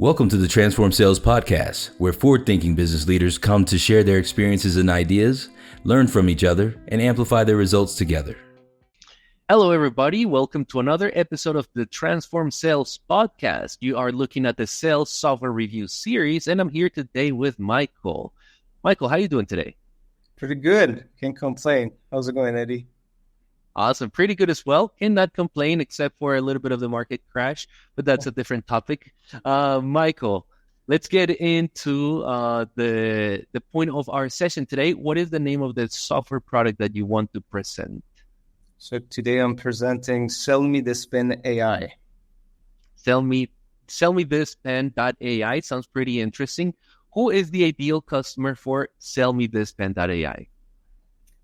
Welcome to the Transform Sales Podcast, where forward-thinking business leaders come to share their experiences and ideas, learn from each other, and amplify their results together. Hello, everybody. Welcome to another episode of the Transform Sales Podcast. You are looking at the Sales Software Review series, and I'm here today with Michael. Michael, how are you doing today? Pretty good. Can't complain. How's it going, Eddie? Awesome. Pretty good as well. Cannot complain except for a little bit of the market crash, but that's a different topic. Michael, let's get into the point of our session today. What is the name of the software product that you want to present? So today I'm presenting SellMeThisPen AI. SellMeThisPen.ai sounds pretty interesting. Who is the ideal customer for SellMeThisPen.ai?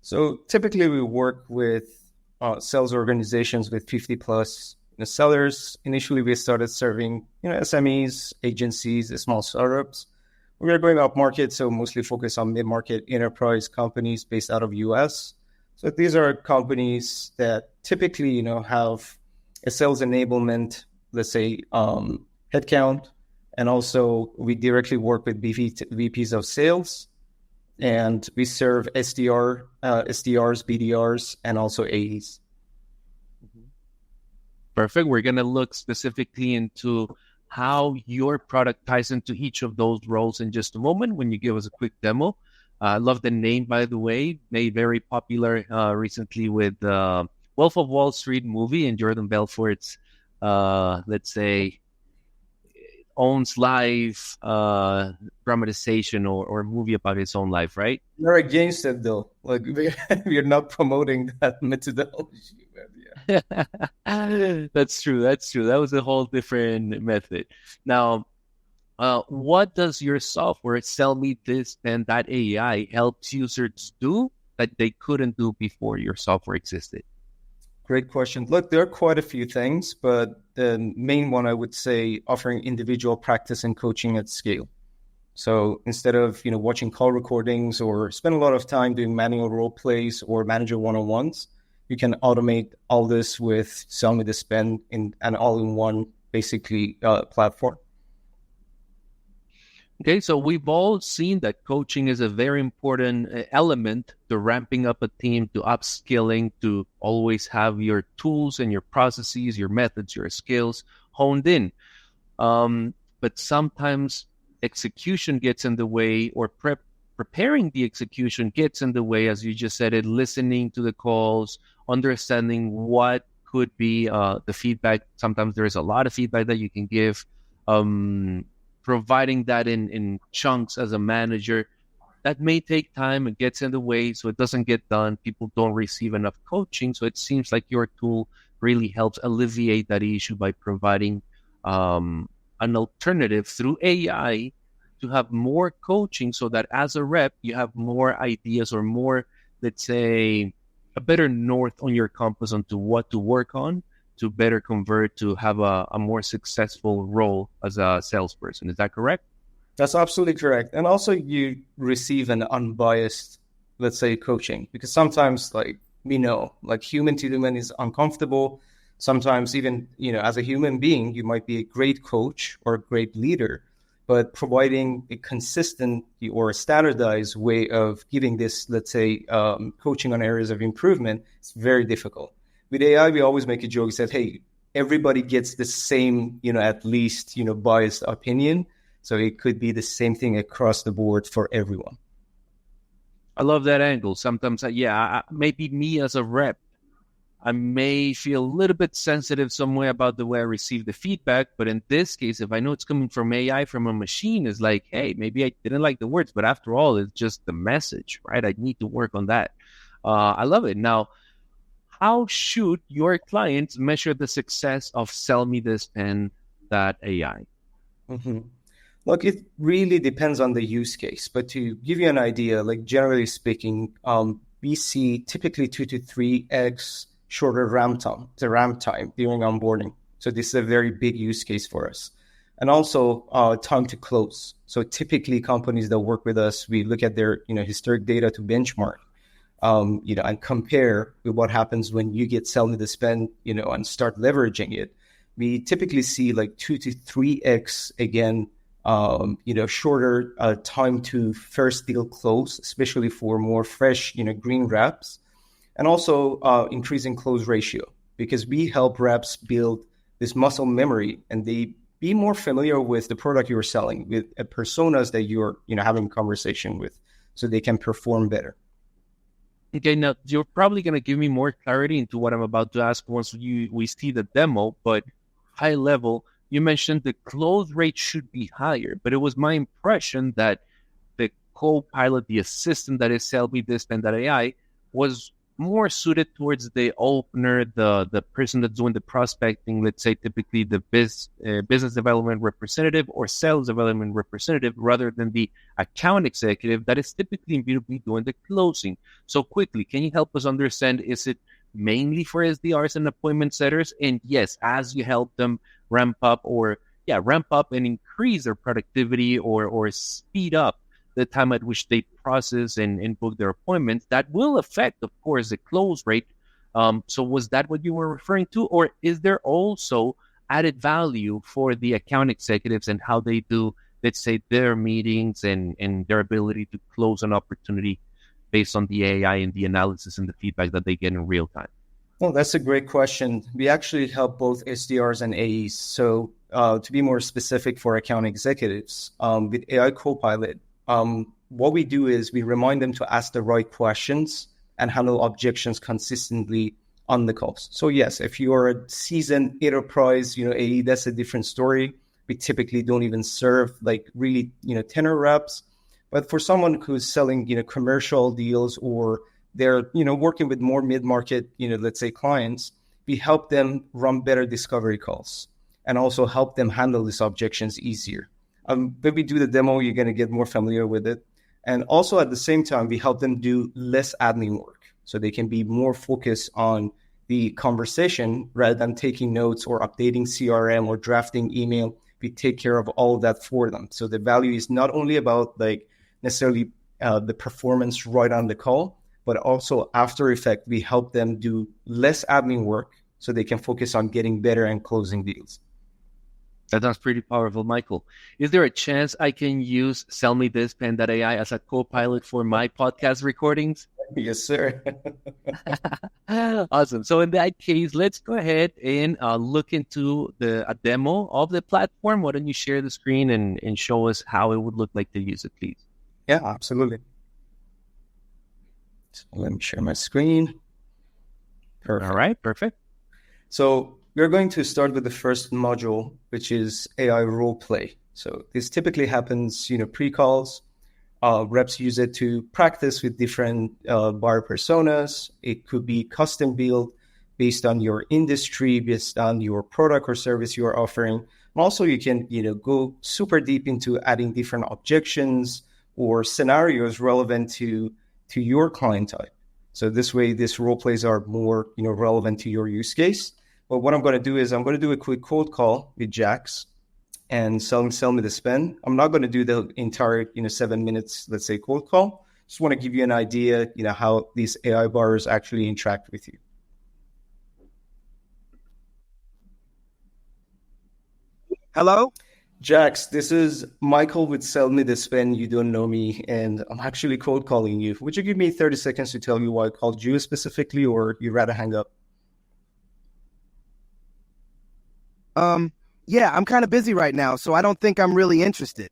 So typically we work with sales organizations with 50 plus sellers. Initially, we started serving SMEs, agencies, small startups. We are going up market, so mostly focus on mid-market enterprise companies based out of US. So these are companies that typically have a sales enablement, let's say headcount, and also we directly work with VPs of Sales. And we serve SDRs, BDRs, and also AEs. Perfect. We're going to look specifically into how your product ties into each of those roles in just a moment when you give us a quick demo. I love the name, by the way, made very popular recently with the Wolf of Wall Street movie and Jordan Belfort's, let's say, owns life dramatization or movie about his own life, right? We're against it though. Like we're not promoting that methodology. Yeah. That's true. That was a whole different method. Now, what does your software SellMeThisPen.ai helps users do that they couldn't do before your software existed? Great question. Look, there are quite a few things, but the main one I would say offering individual practice and coaching at scale. So instead of watching call recordings or spend a lot of time doing manual role plays or manager one-on-ones, you can automate all this with SellMeThisPen in an all-in-one basically platform. Okay, so we've all seen that coaching is a very important element to ramping up a team, to upskilling, to always have your tools and your processes, your methods, your skills honed in. But sometimes execution gets in the way, or preparing the execution gets in the way, as you just said it, listening to the calls, understanding what could be the feedback. Sometimes there is a lot of feedback that you can give. Providing that in chunks as a manager, that may take time. It gets in the way, so it doesn't get done. People don't receive enough coaching. So it seems like your tool really helps alleviate that issue by providing an alternative through AI to have more coaching so that as a rep, you have more ideas or more, let's say, a better north on your compass onto what to work on to better convert, to have a more successful role as a salesperson. Is that correct? That's absolutely correct. And also you receive an unbiased, let's say, coaching, because sometimes human to human is uncomfortable. Sometimes even, as a human being, you might be a great coach or a great leader, but providing a consistent or a standardized way of giving this, let's say, coaching on areas of improvement is very difficult. With AI, we always make a joke that, hey, everybody gets the same, at least, biased opinion. So it could be the same thing across the board for everyone. I love that angle. Sometimes, maybe me as a rep, I may feel a little bit sensitive some way about the way I receive the feedback. But in this case, if I know it's coming from AI, from a machine, it's like, hey, maybe I didn't like the words, but after all, it's just the message, right? I need to work on that. I love it. Now, how should your clients measure the success of SellMeThisPen.ai? Mm-hmm. Look, it really depends on the use case. But to give you an idea, generally speaking, we see typically 2 to 3x shorter ramp time during onboarding. So this is a very big use case for us. And also time to close. So typically companies that work with us, we look at their historic data to benchmark. And compare with what happens when you get SellMeThisPen, and start leveraging it. we typically see like 2 to 3x again, shorter time to first deal close, especially for more fresh, green reps, and also increasing close ratio, because we help reps build this muscle memory and they be more familiar with the product you're selling, with personas that you're having a conversation with, so they can perform better. Okay, now you're probably going to give me more clarity into what I'm about to ask once we see the demo, but high level, you mentioned the close rate should be higher, but it was my impression that the co-pilot, the assistant that is SellMeThisPen AI, was more suited towards the opener, the person that's doing the prospecting, let's say typically the business development representative or sales development representative, rather than the account executive that is typically in B2B doing the closing. So quickly, can you help us understand, is it mainly for SDRs and appointment setters? And yes, as you help them ramp up and increase their productivity or speed up the time at which they process and book their appointments, that will affect, of course, the close rate. So was that what you were referring to? Or is there also added value for the account executives and how they do, let's say, their meetings and their ability to close an opportunity based on the AI and the analysis and the feedback that they get in real time? Well, that's a great question. We actually help both SDRs and AEs. So to be more specific for account executives, with AI Copilot, what we do is we remind them to ask the right questions and handle objections consistently on the calls. So yes, if you're a seasoned enterprise, AE, that's a different story. We typically don't even serve like really, tenor reps. But for someone who's selling, commercial deals, or they're, working with more mid-market, let's say clients, we help them run better discovery calls and also help them handle these objections easier. When we do the demo, you're going to get more familiar with it. And also at the same time, we help them do less admin work, so they can be more focused on the conversation rather than taking notes or updating CRM or drafting email. We take care of all of that for them. So the value is not only about like necessarily the performance right on the call, but also after effect, we help them do less admin work so they can focus on getting better and closing deals. That sounds pretty powerful, Michael. Is there a chance I can use SellMeThisPen AI as a co-pilot for my podcast recordings? Yes, sir. Awesome. So in that case, let's go ahead and look into a demo of the platform. Why don't you share the screen and show us how it would look like to use it, please? Yeah, absolutely. So let me share my screen. Perfect. All right, perfect. So we're going to start with the first module, which is AI role play. So this typically happens, pre-calls. Reps use it to practice with different buyer personas. It could be custom built based on your industry, based on your product or service you are offering. And also, you can, go super deep into adding different objections or scenarios relevant to your client type. So this way, these role plays are more, relevant to your use case. But what I'm going to do is I'm going to do a quick cold call with Jax and SellMeThisPen. I'm not going to do the entire, 7 minutes, let's say, cold call. Just want to give you an idea, how these AI buyers actually interact with you. Hello? Jax, this is Michael with SellMeThisPen. You don't know me, and I'm actually cold calling you. Would you give me 30 seconds to tell you why I called you specifically, or you'd rather hang up? Yeah, I'm kind of busy right now, so I don't think I'm really interested.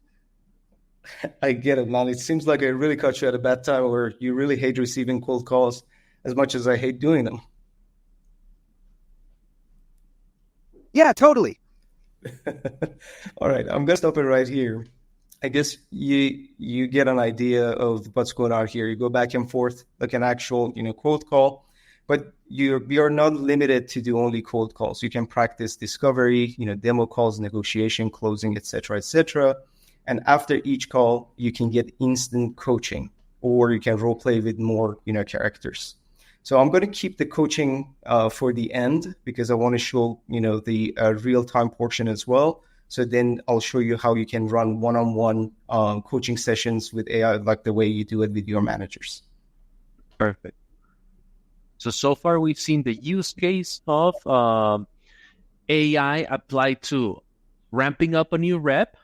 I get it, man. It seems like I really caught you at a bad time, where you really hate receiving cold calls as much as I hate doing them. Yeah, totally. All right, I'm gonna stop it right here. I guess you get an idea of what's going on here. You go back and forth like an actual, cold call. But we are not limited to do only cold calls. You can practice discovery, demo calls, negotiation, closing, et cetera. And after each call, you can get instant coaching, or you can role play with more, characters. So I'm going to keep the coaching for the end, because I want to show, the real-time portion as well. So then I'll show you how you can run one-on-one coaching sessions with AI, like the way you do it with your managers. Perfect. So far, we've seen the use case of AI applied to ramping up a new rep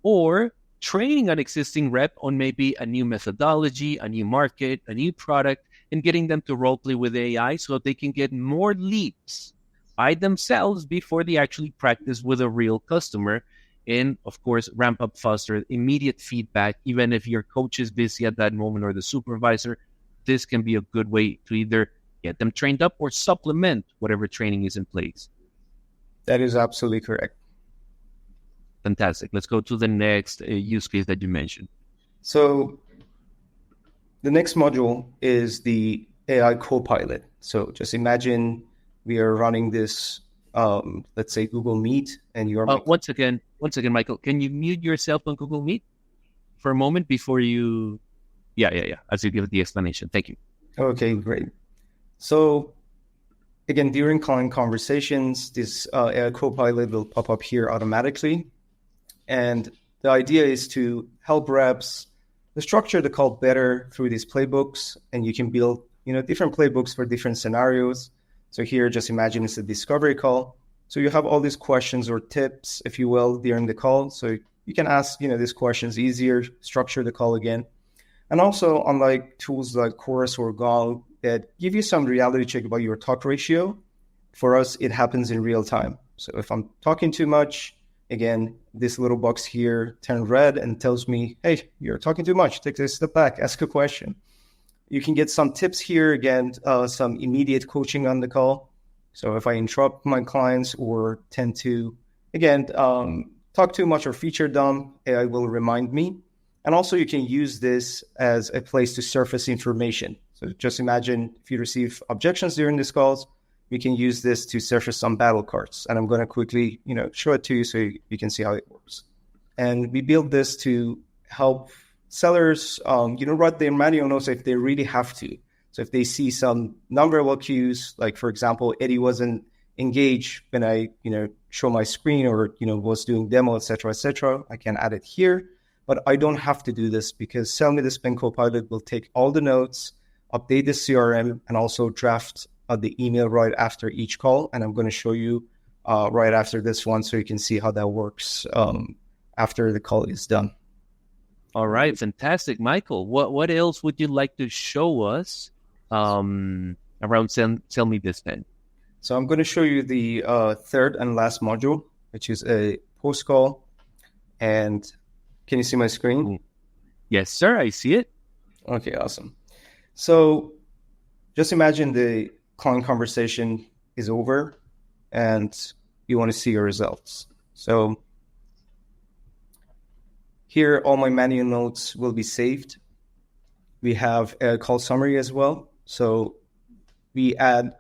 or training an existing rep on maybe a new methodology, a new market, a new product, and getting them to role play with AI so they can get more leads by themselves before they actually practice with a real customer. And of course, ramp up faster, immediate feedback, even if your coach is busy at that moment or the supervisor. This can be a good way to either get them trained up or supplement whatever training is in place. That is absolutely correct. Fantastic. Let's go to the next use case that you mentioned. So the next module is the AI Copilot. So just imagine we are running this, let's say Google Meet, and you're once again, Michael, can you mute yourself on Google Meet for a moment before you? Yeah. As you give the explanation. Thank you. Okay, great. So again, during client conversations, this AI Copilot will pop up here automatically. And the idea is to help reps to structure the call better through these playbooks. And you can build, different playbooks for different scenarios. So here, just imagine it's a discovery call. So you have all these questions or tips, if you will, during the call. So you can ask, these questions easier, structure the call again. And also, unlike tools like Chorus or Gong that give you some reality check about your talk ratio, for us, it happens in real time. So if I'm talking too much, again, this little box here turns red and tells me, hey, you're talking too much. Take a step back, ask a question. You can get some tips here, again, some immediate coaching on the call. So if I interrupt my clients or tend to, again, talk too much or feature dump, AI will remind me. And also you can use this as a place to surface information. So just imagine if you receive objections during these calls, we can use this to surface some battle cards. And I'm going to quickly, show it to you so you can see how it works. And we built this to help sellers, write their manual notes if they really have to. So if they see some nonverbal cues, like for example, Eddie wasn't engaged when I, show my screen or, was doing demo, et cetera, I can add it here. But I don't have to do this because SellMeThisPen Copilot will take all the notes, update the CRM, and also draft the email right after each call. And I'm going to show you right after this one so you can see how that works after the call is done. All right, fantastic. Michael, what else would you like to show us around SellMeThisPen? So I'm going to show you the third and last module, which is a post call. And can you see my screen? Yes, sir. I see it. Okay, awesome. So just imagine the client conversation is over and you want to see your results. So here, all my manual notes will be saved. We have a call summary as well. So we add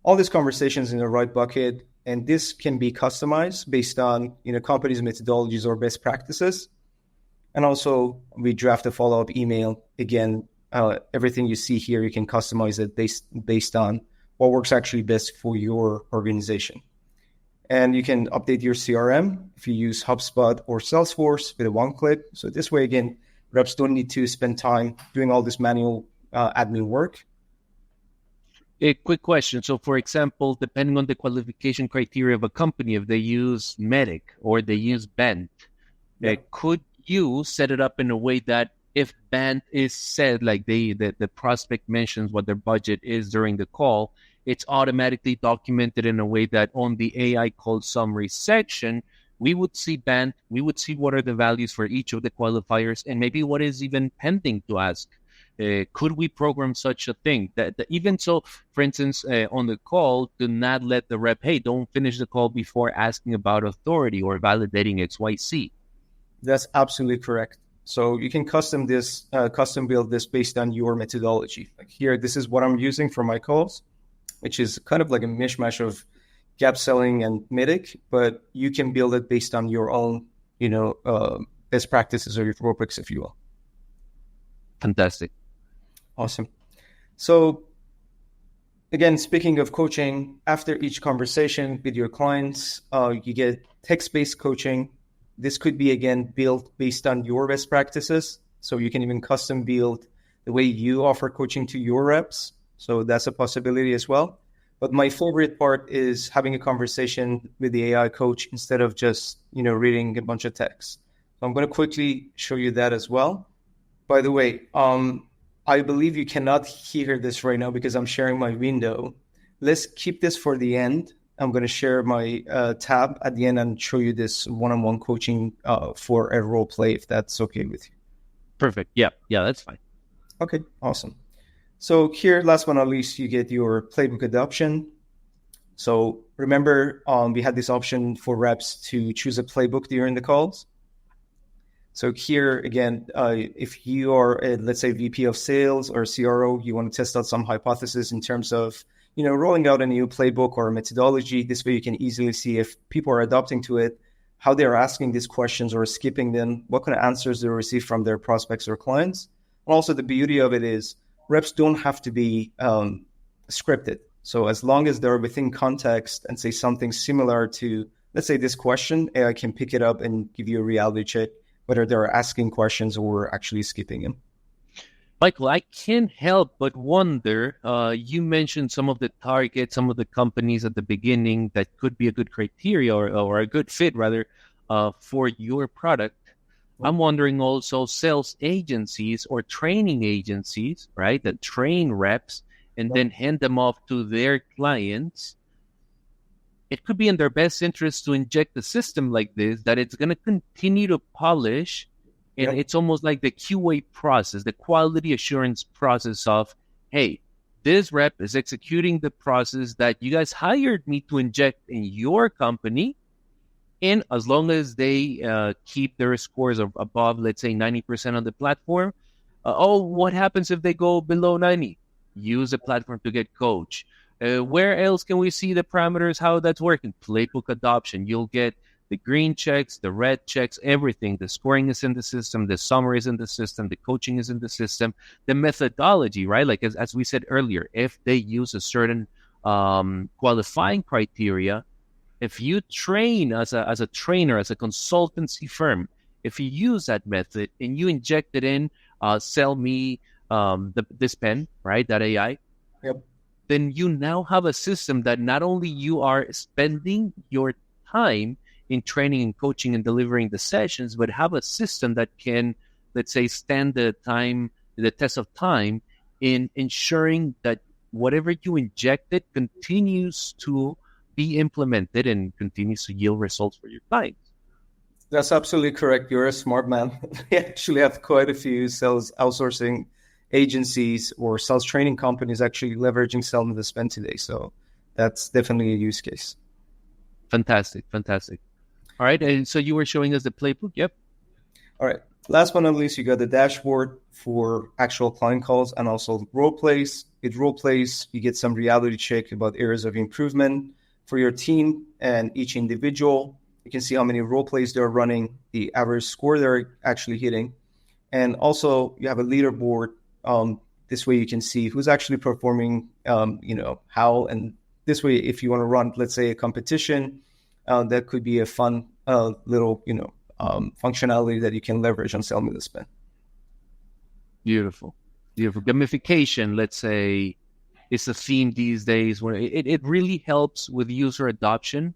all these conversations in the right bucket, and this can be customized based on company's methodologies or best practices. And also, we draft a follow-up email. Again, everything you see here, you can customize it based on what works actually best for your organization. And you can update your CRM if you use HubSpot or Salesforce with a one-click. So this way, again, reps don't need to spend time doing all this manual admin work. A quick question. So, for example, depending on the qualification criteria of a company, if they use Medic or they use Bent, could you set it up in a way that if Bent is said, like the prospect mentions what their budget is during the call, it's automatically documented in a way that on the AI call summary section, we would see Bent, we would see what are the values for each of the qualifiers, and maybe what is even pending to ask. Could we program such a thing? That even so, for instance, on the call, do not let the rep, hey, don't finish the call before asking about authority or validating XYZ. That's absolutely correct. So you can custom build this based on your methodology. Like here, this is what I'm using for my calls, which is kind of like a mishmash of gap selling and Medic, but you can build it based on your own, best practices or your rubrics, if you will. Fantastic. Awesome. So again, speaking of coaching, after each conversation with your clients, you get text-based coaching. This could be, again, built based on your best practices. So you can even custom build the way you offer coaching to your reps. So that's a possibility as well. But my favorite part is having a conversation with the AI coach instead of just, reading a bunch of text. So I'm going to quickly show you that as well. By the way, I believe you cannot hear this right now because I'm sharing my window. Let's keep this for the end. I'm going to share my tab at the end and show you this one-on-one coaching for a role play, if that's okay with you. Perfect. Yeah, that's fine. Okay, awesome. So here, last but not least, you get your playbook adoption. So remember, we had this option for reps to choose a playbook during the calls. So here, again, if you are, let's say, VP of Sales or CRO, you want to test out some hypothesis in terms of, rolling out a new playbook or methodology. This way you can easily see if people are adopting to it, how they're asking these questions or skipping them, what kind of answers they receive from their prospects or clients. And also the beauty of it is reps don't have to be scripted. So as long as they're within context and say something similar to, let's say, this question, AI can pick it up and give you a reality check, whether they're asking questions or actually skipping them. Michael, I can't help but wonder, you mentioned some of the targets, some of the companies at the beginning that could be a good criteria or a good fit, rather, for your product. I'm wondering also sales agencies or training agencies, right, that train reps and then hand them off to their clients. It could be in their best interest to inject a system like this that it's going to continue to polish. And it's almost like the QA process, the quality assurance process of, hey, this rep is executing the process that you guys hired me to inject in your company. And as long as they keep their scores above, let's say, 90% on the platform, what happens if they go below 90? Use the platform to get coached. Where else can we see the parameters, how that's working? Playbook adoption. You'll get the green checks, the red checks, everything. The scoring is in the system. The summary is in the system. The coaching is in the system. The methodology, right? Like as we said earlier, if they use a certain qualifying criteria, if you train as a trainer, as a consultancy firm, if you use that method and you inject it in, this pen, right? That AI. Yep. Then you now have a system that not only you are spending your time in training and coaching and delivering the sessions, but have a system that can, let's say, stand the test of time in ensuring that whatever you injected continues to be implemented and continues to yield results for your clients. That's absolutely correct. You're a smart man. We actually have quite a few sales outsourcing agencies or sales training companies actually leveraging SellMeThisPen today. So that's definitely a use case. Fantastic. All right. And so you were showing us the playbook. Yep. All right. Last but not least, you got the dashboard for actual client calls and also role plays. With role plays, you get some reality check about areas of improvement for your team and each individual. You can see how many role plays they're running, the average score they're actually hitting. And also you have a leaderboard. This way you can see who's actually performing, how. And this way, if you want to run, let's say, a competition, that could be a fun little, functionality that you can leverage on SellMeThisPen. Beautiful. Gamification, let's say, is a theme these days where it really helps with user adoption.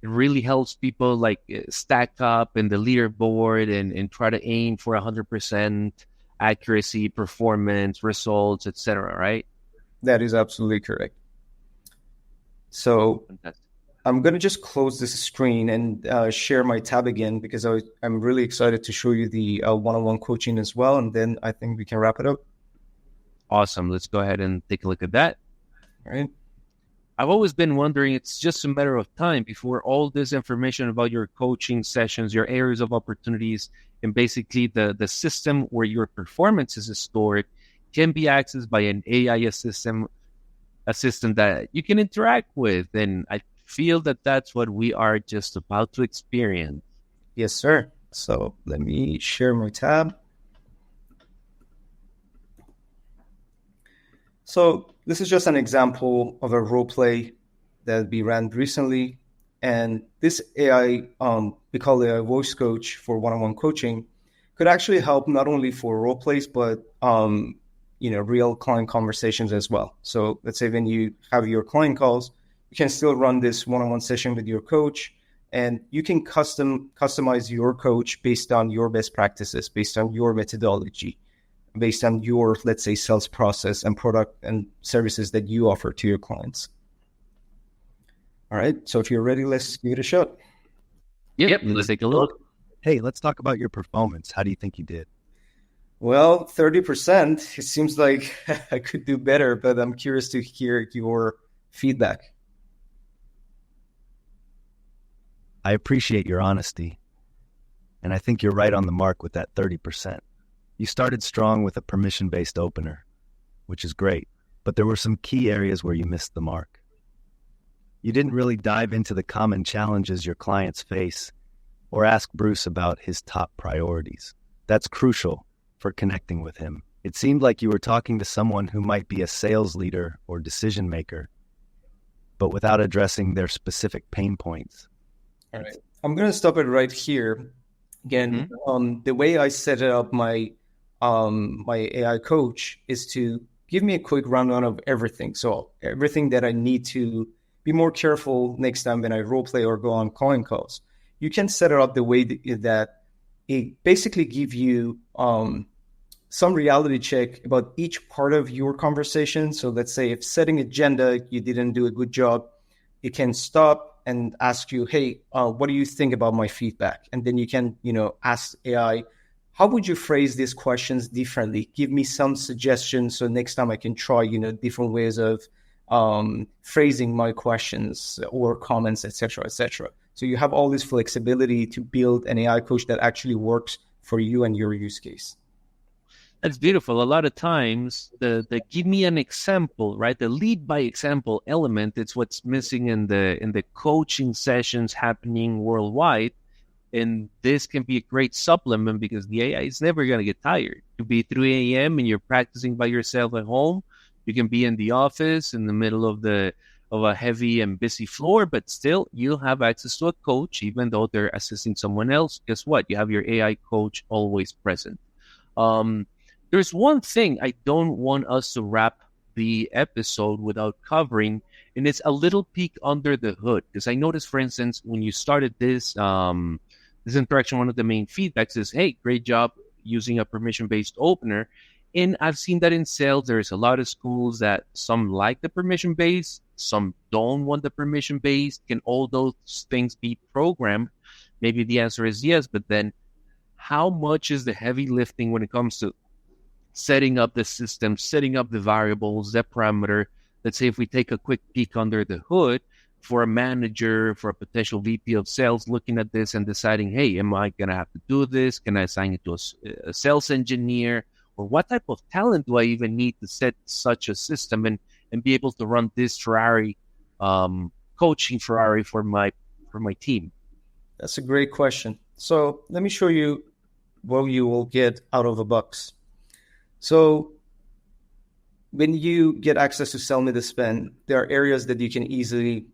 It really helps people stack up in the leaderboard and try to aim for 100% accuracy, performance, results, etc. Right? That is absolutely correct. So Fantastic. I'm going to just close this screen and share my tab again because I'm really excited to show you the one-on-one coaching as well. And then I think we can wrap it up. Awesome. Let's go ahead and take a look at that. All right. I've always been wondering, it's just a matter of time before all this information about your coaching sessions, your areas of opportunities, and basically the system where your performance is stored can be accessed by an AI assistant that you can interact with. And I feel that that's what we are just about to experience. Yes, sir. So let me share my tab. So this is just an example of a role play that we ran recently. And this AI, we call it a voice coach for one-on-one coaching, could actually help not only for role plays, but real client conversations as well. So let's say when you have your client calls, you can still run this one-on-one session with your coach, and you can customize your coach based on your best practices, based on your methodology, based on your, let's say, sales process and product and services that you offer to your clients. All right. So if you're ready, let's give it a shot. Yep. Let's take a look. Hey, let's talk about your performance. How do you think you did? Well, 30%. It seems like I could do better, but I'm curious to hear your feedback. I appreciate your honesty, and I think you're right on the mark with that 30%. You started strong with a permission-based opener, which is great, but there were some key areas where you missed the mark. You didn't really dive into the common challenges your clients face or ask Bruce about his top priorities. That's crucial for connecting with him. It seemed like you were talking to someone who might be a sales leader or decision maker, but without addressing their specific pain points. All right. I'm going to stop it right here. Again, the way I set it up my AI coach is to give me a quick rundown of everything. So everything that I need to be more careful next time when I role play or go on client calls. You can set it up the way that it basically give you some reality check about each part of your conversation. So let's say if setting agenda, you didn't do a good job, it can stop and ask you, hey, what do you think about my feedback? And then you can, ask AI, how would you phrase these questions differently? Give me some suggestions so next time I can try, different ways of phrasing my questions or comments, etc., etc. So you have all this flexibility to build an AI coach that actually works for you and your use case. That's beautiful. A lot of times, the give me an example, right? The lead by example element, it's what's missing in the coaching sessions happening worldwide. And this can be a great supplement because the AI is never going to get tired. It could be 3 a.m. and you're practicing by yourself at home. You can be in the office in the middle of a heavy and busy floor, but still you'll have access to a coach, even though they're assisting someone else. Guess what? You have your AI coach always present. There's one thing I don't want us to wrap the episode without covering, and it's a little peek under the hood. Because I noticed, for instance, when you started this interaction, one of the main feedbacks is, hey, great job using a permission-based opener. And I've seen that in sales, there's a lot of schools that some like the permission-based, some don't want the permission-based. Can all those things be programmed? Maybe the answer is yes, but then how much is the heavy lifting when it comes to setting up the system, setting up the variables, the parameter? Let's say if we take a quick peek under the hood for a manager, for a potential VP of sales looking at this and deciding, hey, am I going to have to do this? Can I assign it to a sales engineer? Or what type of talent do I even need to set such a system and be able to run this Ferrari, coaching Ferrari for my team? That's a great question. So let me show you what you will get out of the box. So when you get access to SellMeThisPen, there are areas that you can easily,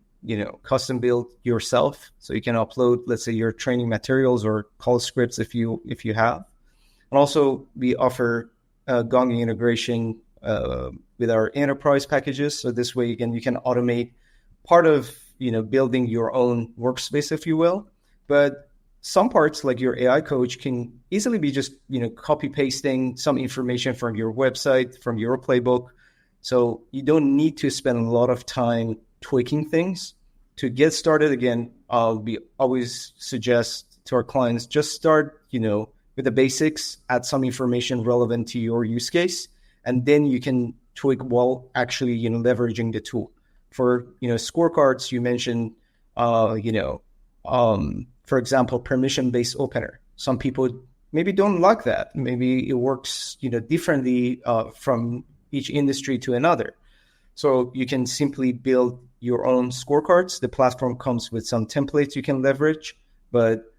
custom build yourself. So you can upload, let's say, your training materials or call scripts if you have. And also we offer Gong integration with our enterprise packages. So this way, again, you can automate part of, building your own workspace, if you will. But some parts, like your AI coach, can easily be just, copy pasting some information from your website, from your playbook. So you don't need to spend a lot of time tweaking things. To get started, again, we always suggest to our clients, just start, with the basics, add some information relevant to your use case, and then you can tweak while actually, leveraging the tool. For, scorecards, you mentioned, for example, permission-based opener. Some people maybe don't like that. Maybe it works, differently from each industry to another. So you can simply build your own scorecards. The platform comes with some templates you can leverage, but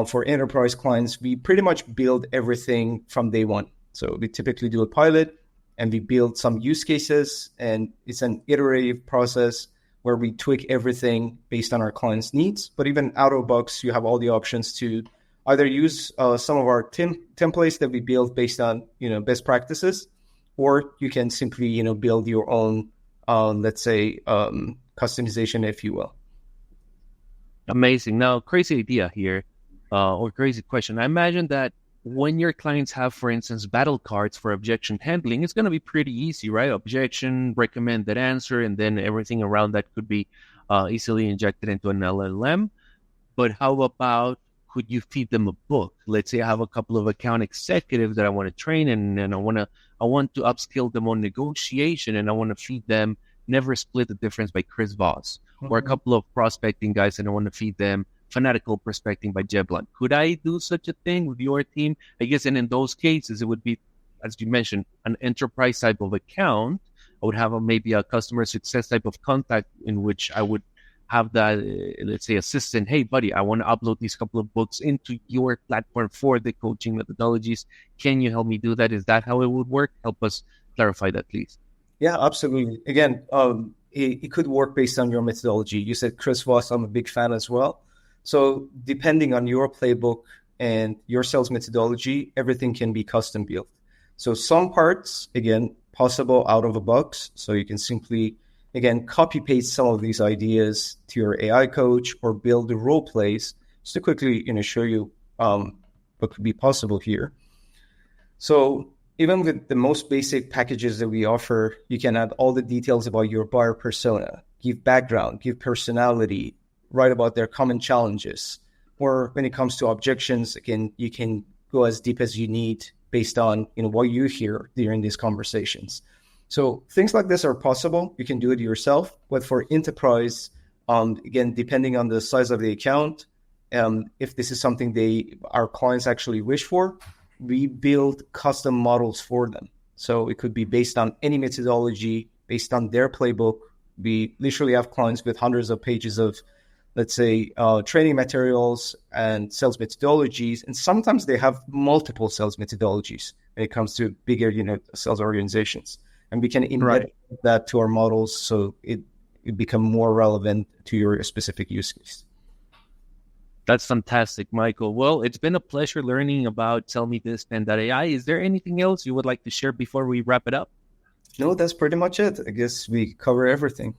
for enterprise clients, we pretty much build everything from day one. So we typically do a pilot and we build some use cases, and it's an iterative process where we tweak everything based on our clients' needs. But even out of box, you have all the options to either use some of our templates that we build based on best practices, or you can simply, build your own, let's say, customization, if you will. Amazing. Now, crazy idea here, or crazy question. I imagine that when your clients have, for instance, battle cards for objection handling, it's going to be pretty easy, right? Objection, recommended answer, and then everything around that could be easily injected into an LLM. But how about, could you feed them a book? Let's say I have a couple of account executives that I want to train, and I want to upskill them on negotiation, and I want to feed them Never Split the Difference by Chris Voss, or a couple of prospecting guys, and I want to feed them Fanatical Prospecting by Jeb Blunt. Could I do such a thing with your team? I guess, and in those cases, it would be, as you mentioned, an enterprise type of account. I would have maybe a customer success type of contact in which I would have that, let's say, assistant. Hey, buddy, I want to upload these couple of books into your platform for the coaching methodologies. Can you help me do that? Is that how it would work? Help us clarify that, please. Yeah, absolutely. Again, it could work based on your methodology. You said Chris Voss, I'm a big fan as well. So depending on your playbook and your sales methodology, everything can be custom built. So some parts, again, possible out of the box. So you can simply, again, copy paste some of these ideas to your AI coach or build the role plays just to quickly, show you what could be possible here. So even with the most basic packages that we offer, you can add all the details about your buyer persona, give background, give personality, write about their common challenges. Or when it comes to objections, again, you can go as deep as you need based on what you hear during these conversations. So things like this are possible. You can do it yourself. But for enterprise, again, depending on the size of the account, if this is something our clients actually wish for, we build custom models for them. So it could be based on any methodology, based on their playbook. We literally have clients with hundreds of pages of, let's say, training materials and sales methodologies. And sometimes they have multiple sales methodologies when it comes to bigger, sales organizations. And we can embed that to our models so it become more relevant to your specific use case. That's fantastic, Michael. Well, it's been a pleasure learning about SellMeThisPen AI. Is there anything else you would like to share before we wrap it up? No, that's pretty much it. I guess we cover everything.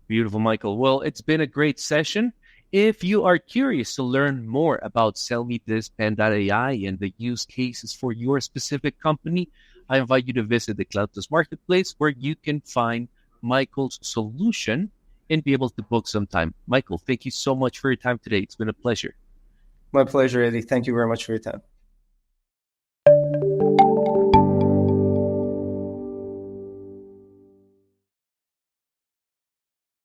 Beautiful, Michael. Well, it's been a great session. If you are curious to learn more about SellMeThisPen AI and the use cases for your specific company, I invite you to visit the CloudTask Marketplace, where you can find Michael's solution and be able to book some time. Michael, thank you so much for your time today. It's been a pleasure. My pleasure, Eddie. Thank you very much for your time.